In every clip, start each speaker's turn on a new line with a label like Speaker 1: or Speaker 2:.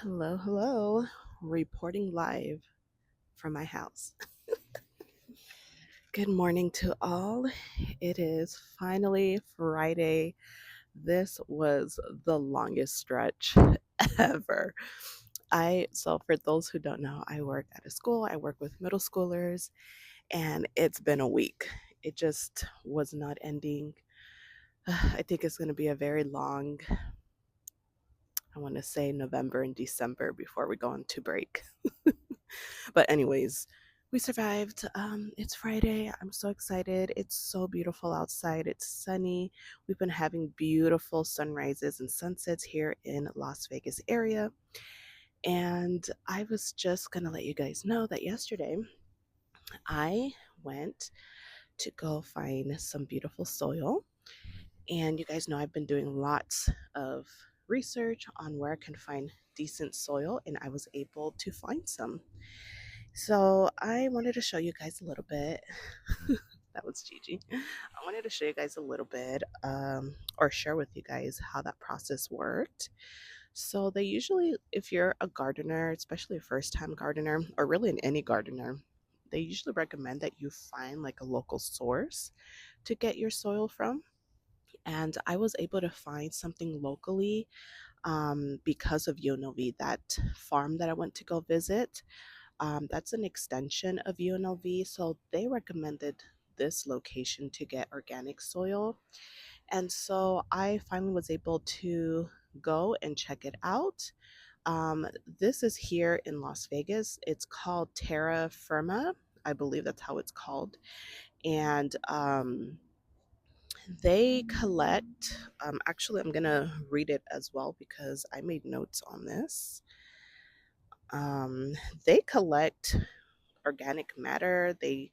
Speaker 1: Hello, hello. Reporting live from my house. Good morning to all. It is finally Friday. This was the longest stretch ever. So for those who don't know, I work at a school. I work with middle schoolers, and it's been a week. It just was not ending. I think it's going to be a very long, I want to say November and December before we go into break. But anyways, we survived. It's Friday. I'm so excited. It's so beautiful outside. It's sunny. We've been having beautiful sunrises and sunsets here in Las Vegas area. And I was just gonna let you guys know that yesterday I went to go find some beautiful soil. And you guys know I've been doing lots of research on where I can find decent soil, and I was able to find some. So I wanted to show you guys a little bit. That was Gigi. I wanted to show you guys a little bit, or share with you guys how that process worked. So they usually, if you're a gardener, especially a first-time gardener, or really any gardener, they usually recommend that you find like a local source to get your soil from. And I was able to find something locally because of UNLV, that farm that I went to go visit. That's an extension of UNLV, so they recommended this location to get organic soil. And so I finally was able to go and check it out. This is here in Las Vegas. It's called Terra Firma. I believe that's how it's called. And they collect, actually, I'm going to read it as well because I made notes on this. Um, they collect organic matter. They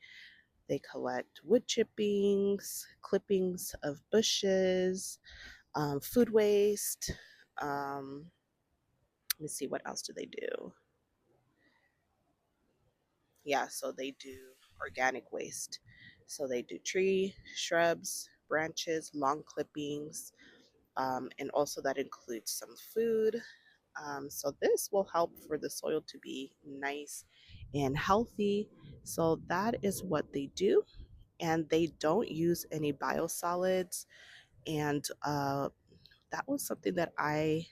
Speaker 1: collect wood chippings, clippings of bushes, food waste. Let me see, what else do they do? Yeah, so they do organic waste. So they do tree, shrubs, branches, long clippings, and also that includes some food. So this will help for the soil to be nice and healthy. So that is what they do. And they don't use any biosolids. And that was something that I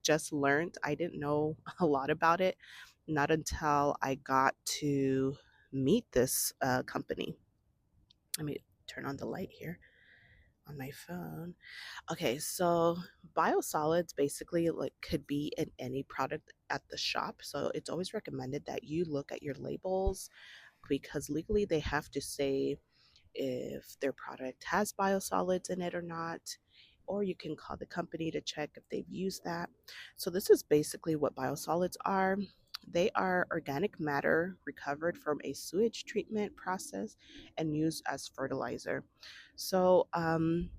Speaker 1: just learned. I didn't know a lot about it, not until I got to meet this company. Let me turn on the light here on my phone. Okay, so biosolids basically like could be in any product at the shop. So it's always recommended that you look at your labels because legally they have to say if their product has biosolids in it or not, or you can call the company to check if they've used that. So, this is basically what biosolids are. They are organic matter recovered from a sewage treatment process and used as fertilizer. So, I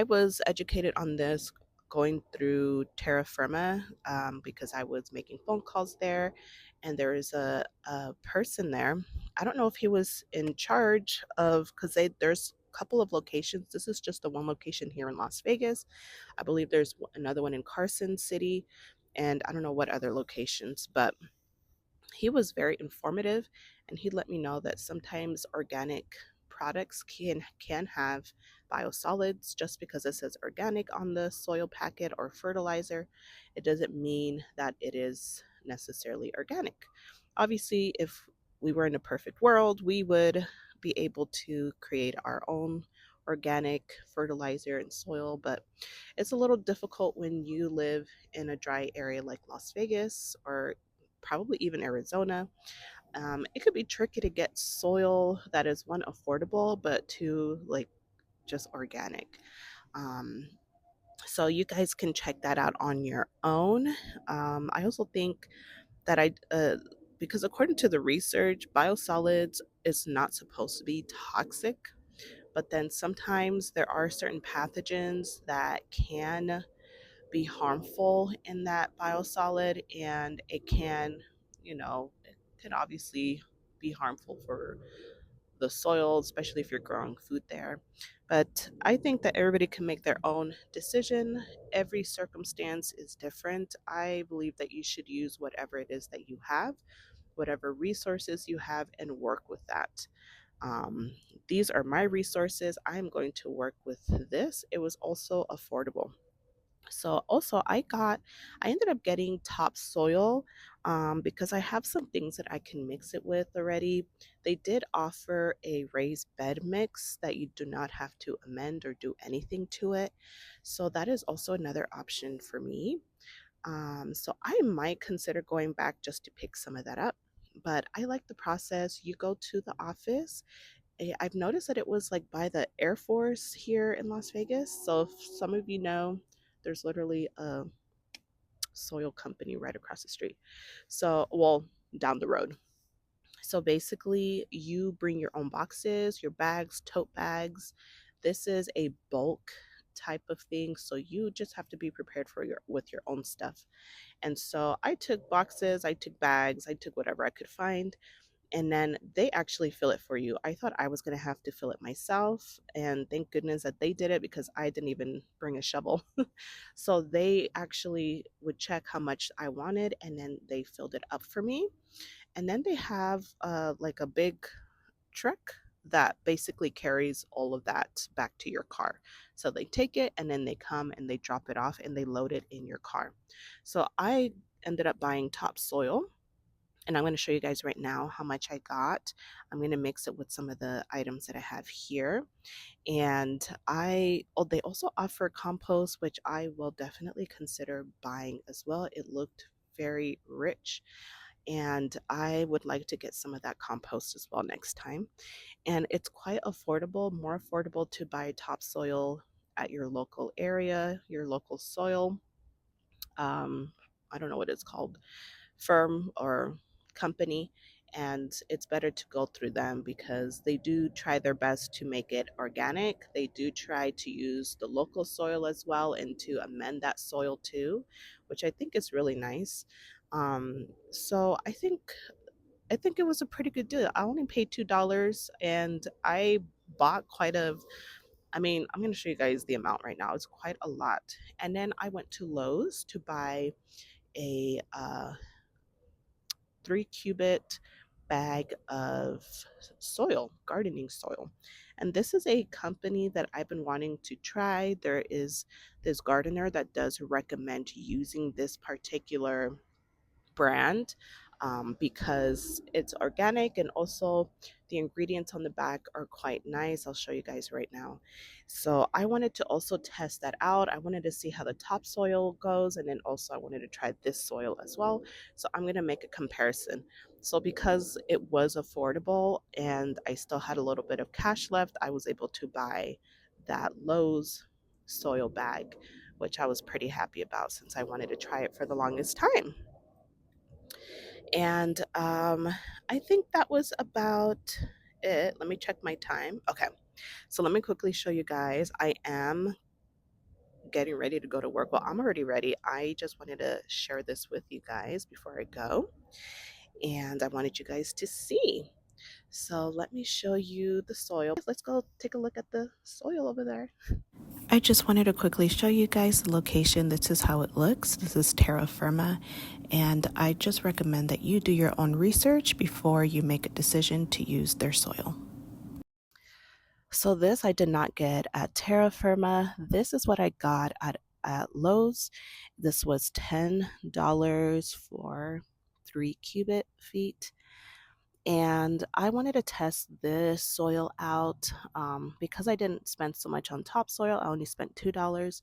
Speaker 1: was educated on this going through Terra Firma because I was making phone calls there, and there is a person there. I don't know if he was in charge of because there's a couple of locations. This is just the one location here in Las Vegas. I believe there's another one in Carson City, and I don't know what other locations, but he was very informative, and he let me know that sometimes organic products can have biosolids. Just because it says organic on the soil packet or fertilizer, it doesn't mean that it is necessarily organic. Obviously, if we were in a perfect world, we would be able to create our own organic fertilizer and soil, but it's a little difficult when you live in a dry area like Las Vegas or probably even Arizona. It could be tricky to get soil that is one affordable, but two like just organic. Um, so you guys can check that out on your own. I also think that because according to the research, biosolids is not supposed to be toxic, but then sometimes there are certain pathogens that can be harmful in that biosolid, and it can, it can obviously be harmful for the soil, especially if you're growing food there. But I think that everybody can make their own decision. Every circumstance is different. I believe that you should use whatever it is that you have, whatever resources you have, and work with that. Um, these are my resources. I'm going to work with this. It was also affordable. So also I ended up getting topsoil because I have some things that I can mix it with already. They did offer a raised bed mix that you do not have to amend or do anything to it. So that is also another option for me. So I might consider going back just to pick some of that up. But I like the process. You go to the office. I've noticed that it was like by the Air Force here in Las Vegas. So if some of you know, there's literally a soil company right across the street. So, well, down the road. So basically, you bring your own boxes, your bags, tote bags. This is a bulk type of thing, so you just have to be prepared for your with your own stuff. And so I took boxes, I took bags, I took whatever I could find, and then they actually fill it for you. I thought I was going to have to fill it myself, and thank goodness that they did it because I didn't even bring a shovel. So they actually would check how much I wanted, and then they filled it up for me. And then they have like a big truck that basically carries all of that back to your car. So they take it and then they come and they drop it off and they load it in your car. So I ended up buying topsoil, and I'm going to show you guys right now how much I got. I'm going to mix it with some of the items that I have here. And they also offer compost, which I will definitely consider buying as well. It looked very rich, and I would like to get some of that compost as well next time. And it's quite affordable, more affordable to buy topsoil at your local area, your local soil. Um, I don't know what it's called, firm or company, and it's better to go through them because they do try their best to make it organic. They do try to use the local soil as well and to amend that soil too, which I think is really nice. So I think it was a pretty good deal. I only paid $2 and I bought quite a I mean, I'm going to show you guys the amount right now. It's quite a lot. And then I went to Lowe's to buy a 3 cubit bag of soil, gardening soil. And this is a company that I've been wanting to try. There is this gardener that does recommend using this particular brand because it's organic, and also the ingredients on the back are quite nice. I'll show you guys right now. So I wanted to also test that out. I wanted to see how the topsoil goes, and then also I wanted to try this soil as well. So I'm going to make a comparison. So because it was affordable and I still had a little bit of cash left, I was able to buy that Lowe's soil bag, which I was pretty happy about since I wanted to try it for the longest time. And I think that was about it. Let me check my time. Okay, so let me quickly show you guys. I am getting ready to go to work. Well, I'm already ready. I just wanted to share this with you guys before I go, and I wanted you guys to see. So let me show you the soil. Let's go take a look at the soil over there. I just wanted to quickly show you guys the location. This is how it looks. This is terra firma, and I just recommend that you do your own research before you make a decision to use their soil. So this I did not get at terra firma. This is what I got at Lowe's. This was $10 for 3 cubic feet. And I wanted to test this soil out because I didn't spend so much on topsoil. I only spent $2.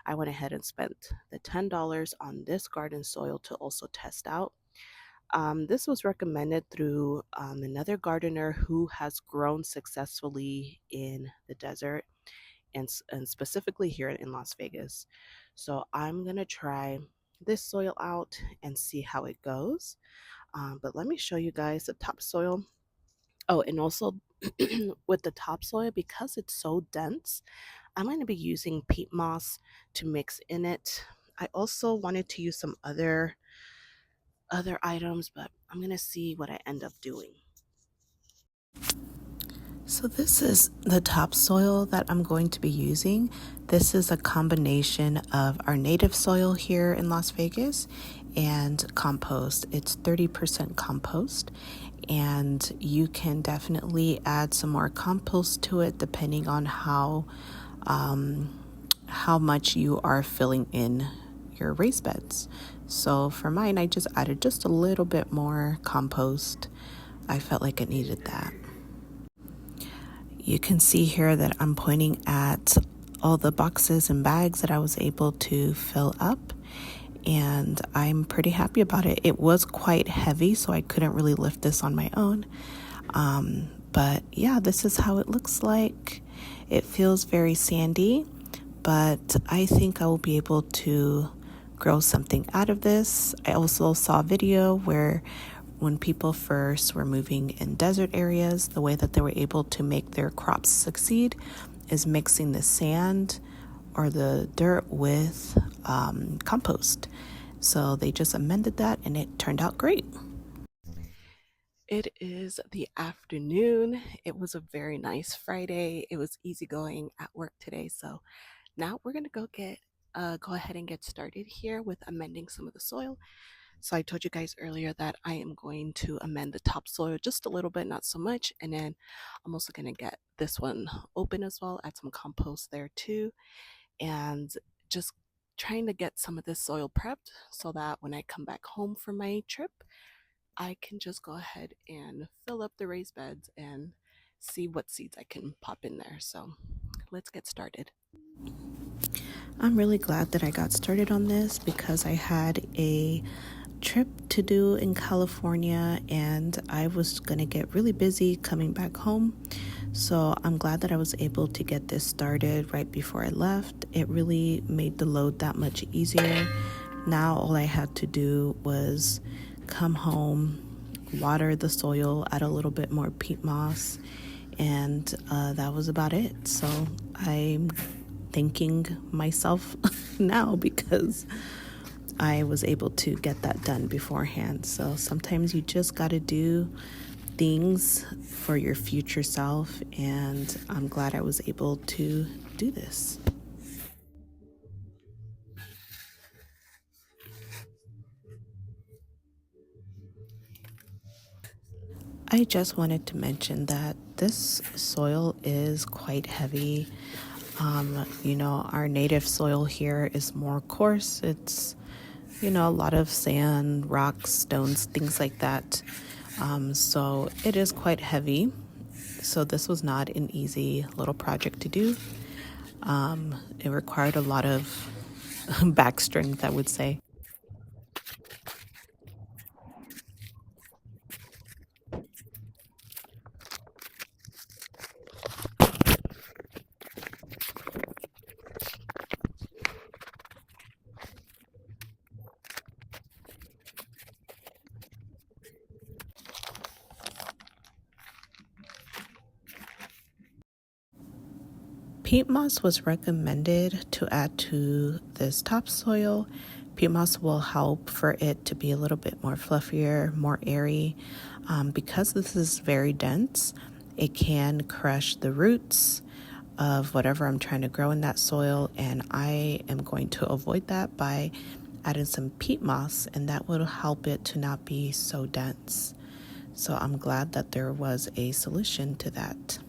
Speaker 1: I went ahead and spent the $10 on this garden soil to also test out. This was recommended through another gardener who has grown successfully in the desert, and specifically here in Las Vegas. So I'm going to try this soil out and see how it goes. But let me show you guys the topsoil. Oh, and also with the topsoil, because it's so dense, I'm going to be using peat moss to mix in it. I also wanted to use some other items, but I'm going to see what I end up doing. So this is the topsoil that I'm going to be using. This is a combination of our native soil here in Las Vegas and compost. It's 30% compost, and you can definitely add some more compost to it depending on how much you are filling in your raised beds. So for mine, I just added just a little bit more compost. I felt like it needed that. You can see here that I'm pointing at all the boxes and bags that I was able to fill up, and I'm pretty happy about it. It was quite heavy, so I couldn't really lift this on my own. But yeah, this is how it looks like. It feels very sandy, but I think I will be able to grow something out of this. I also saw a video where when people first were moving in desert areas, the way that they were able to make their crops succeed is mixing the sand or the dirt with compost. So they just amended that and it turned out great. It is the afternoon. It was a very nice Friday. It was easygoing at work today. So now we're going to go ahead and get started here with amending some of the soil. So I told you guys earlier that I am going to amend the topsoil just a little bit, not so much. And then I'm also going to get this one open as well, add some compost there too. And just trying to get some of this soil prepped so that when I come back home from my trip, I can just go ahead and fill up the raised beds and see what seeds I can pop in there. So let's get started. I'm really glad that I got started on this because I had a trip to do in California and I was going to get really busy coming back home. So I'm glad that I was able to get this started right before I left. It really made the load that much easier. Now all I had to do was come home, water the soil, add a little bit more peat moss, and that was about it. So I'm thanking myself now because I was able to get that done beforehand. So sometimes you just got to do things for your future self, and I'm glad I was able to do this. I just wanted to mention that this soil is quite heavy. Our native soil here is more coarse. It's, a lot of sand, rocks, stones, things like that. So it is quite heavy. So this was not an easy little project to do. It required a lot of back strength, I would say. Peat moss was recommended to add to this topsoil. Peat moss will help for it to be a little bit more fluffier, more airy. Because this is very dense, it can crush the roots of whatever I'm trying to grow in that soil, and I am going to avoid that by adding some peat moss, and that will help it to not be so dense. So I'm glad that there was a solution to that.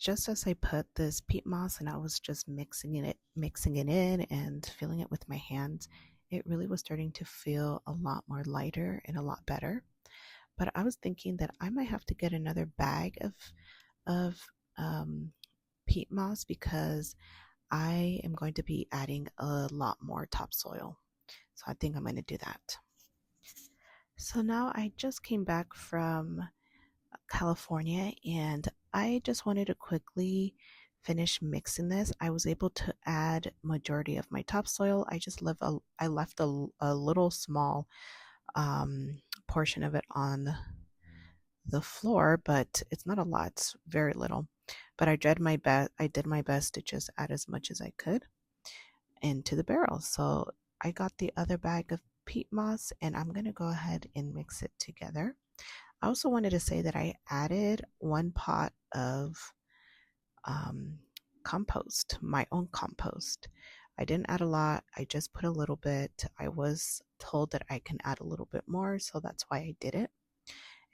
Speaker 1: Just as I put this peat moss and I was just mixing it in and filling it with my hands, it really was starting to feel a lot more lighter and a lot better. But I was thinking that I might have to get another bag of peat moss because I am going to be adding a lot more topsoil. So I think I'm going to do that. So now I just came back from California and I just wanted to quickly finish mixing this. I was able to add majority of my topsoil. I left a little small portion of it on the floor, but it's not a lot. It's very little. But I did my best to just add as much as I could into the barrel. So I got the other bag of peat moss, and I'm going to go ahead and mix it together. I also wanted to say that I added 1 pot of um, compost, my own compost. I didn't add a lot, I just put a little bit. I was told that I can add a little bit more, so that's why I did it.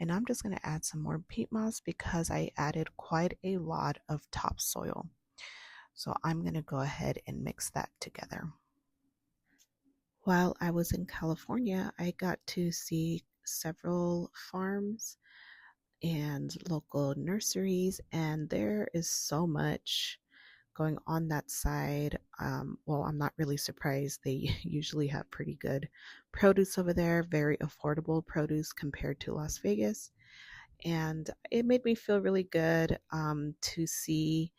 Speaker 1: And I'm just going to add some more peat moss because I added quite a lot of topsoil. So I'm going to go ahead and mix that together. While I was in California, I got to see several farms and local nurseries, and there is so much going on that side. Well, I'm not really surprised. They usually have pretty good produce over there, very affordable produce compared to Las Vegas. And it made me feel really good to see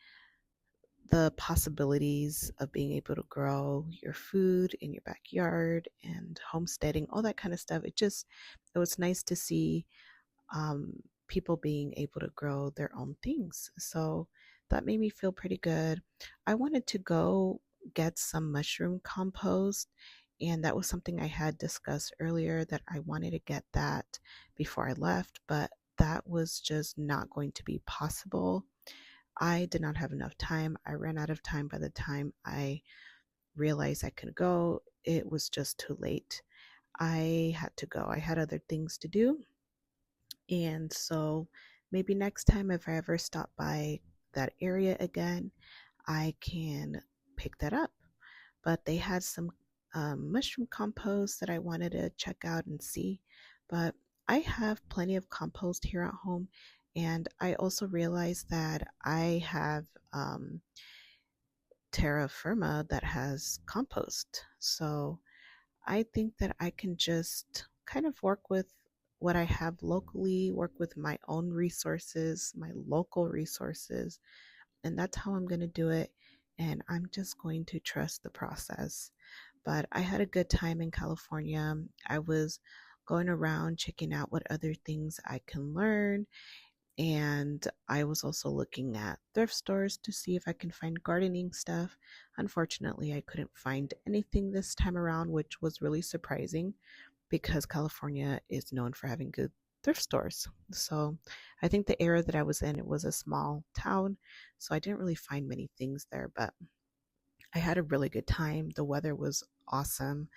Speaker 1: the possibilities of being able to grow your food in your backyard and homesteading, all that kind of stuff. It was nice to see um, people being able to grow their own things. So that made me feel pretty good. I wanted to go get some mushroom compost, and that was something I had discussed earlier that I wanted to get that before I left, but that was just not going to be possible. I did not have enough time. I ran out of time by the time I realized I could go. It was just too late. I had to go. I had other things to do. And so maybe next time, if I ever stop by that area again, I can pick that up. But they had some mushroom compost that I wanted to check out and see. But I have plenty of compost here at home. And I also realized that I have terra firma that has compost. So I think that I can just kind of work with what I have locally, work with my own resources, my local resources, and that's how I'm going to do it. And I'm just going to trust the process. But I had a good time in California. I was going around checking out what other things I can learn. And I was also looking at thrift stores to see if I can find gardening stuff. Unfortunately, I couldn't find anything this time around, which was really surprising because California is known for having good thrift stores. So I think the area that I was in, it was a small town, so I didn't really find many things there, but I had a really good time. The weather was awesome,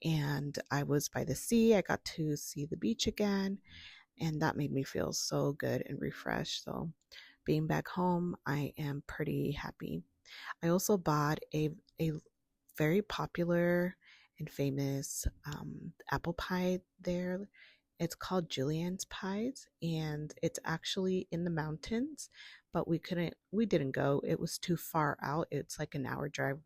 Speaker 1: and I was by the sea. I got to see the beach again, and that made me feel so good and refreshed. So being back home, I am pretty happy. I also bought a very popular and famous apple pie there. It's called Julian's Pies, and it's actually in the mountains, but we didn't go. It was too far out. It's like an hour drive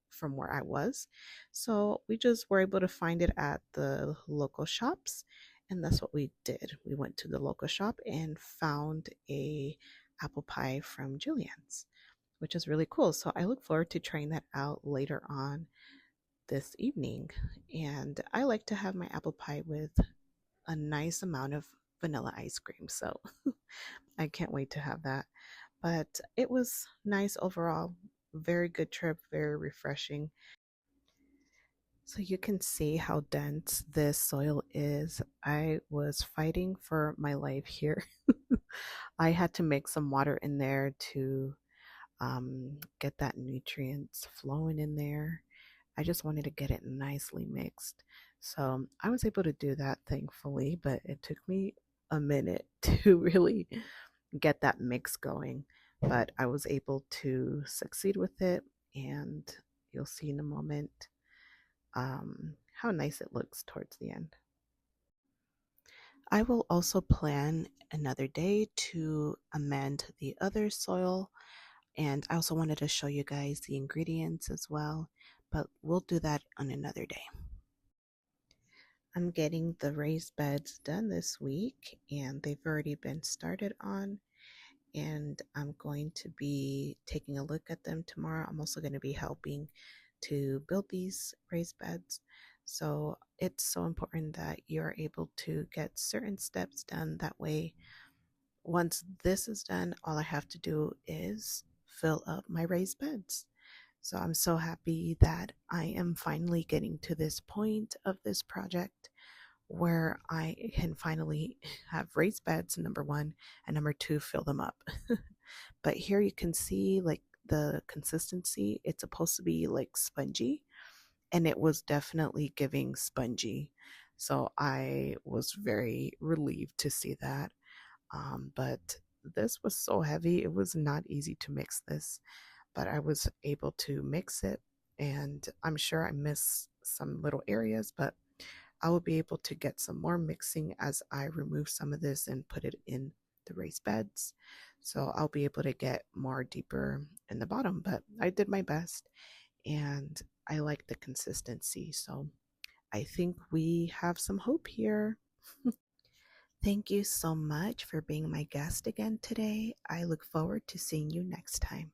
Speaker 1: from where I was. So we just were able to find it at the local shops, and that's what we did. We went to the local shop and found a apple pie from Julian's, which is really cool. So I look forward to trying that out later on this evening. And I like to have my apple pie with a nice amount of vanilla ice cream. So I can't wait to have that. But it was nice overall. Very good trip, very refreshing. So you can see how dense this soil is. I was fighting for my life here. I had to mix some water in there to get that nutrients flowing in there. I just wanted to get it nicely mixed. So I was able to do that thankfully, but it took me a minute to really get that mix going. But I was able to succeed with it, and you'll see in a moment how nice it looks towards the end. I will also plan another day to amend the other soil, and I also wanted to show you guys the ingredients as well, but we'll do that on another day. I'm getting the raised beds done this week, and they've already been started on, and I'm going to be taking a look at them tomorrow. I'm also going to be helping to build these raised beds. So it's so important that you're able to get certain steps done. That way, once this is done, all I have to do is fill up my raised beds. So I'm so happy that I am finally getting to this point of this project where I can finally have raised beds, number one, and number two, fill them up. But here you can see like the consistency. It's supposed to be like spongy, and it was definitely giving spongy. So I was very relieved to see that. But this was so heavy, it was not easy to mix this, but I was able to mix it, and I'm sure I missed some little areas, but I will be able to get some more mixing as I remove some of this and put it in the raised beds. So I'll be able to get more deeper in the bottom, but I did my best and I like the consistency. So I think we have some hope here. Thank you so much for being my guest again today. I look forward to seeing you next time.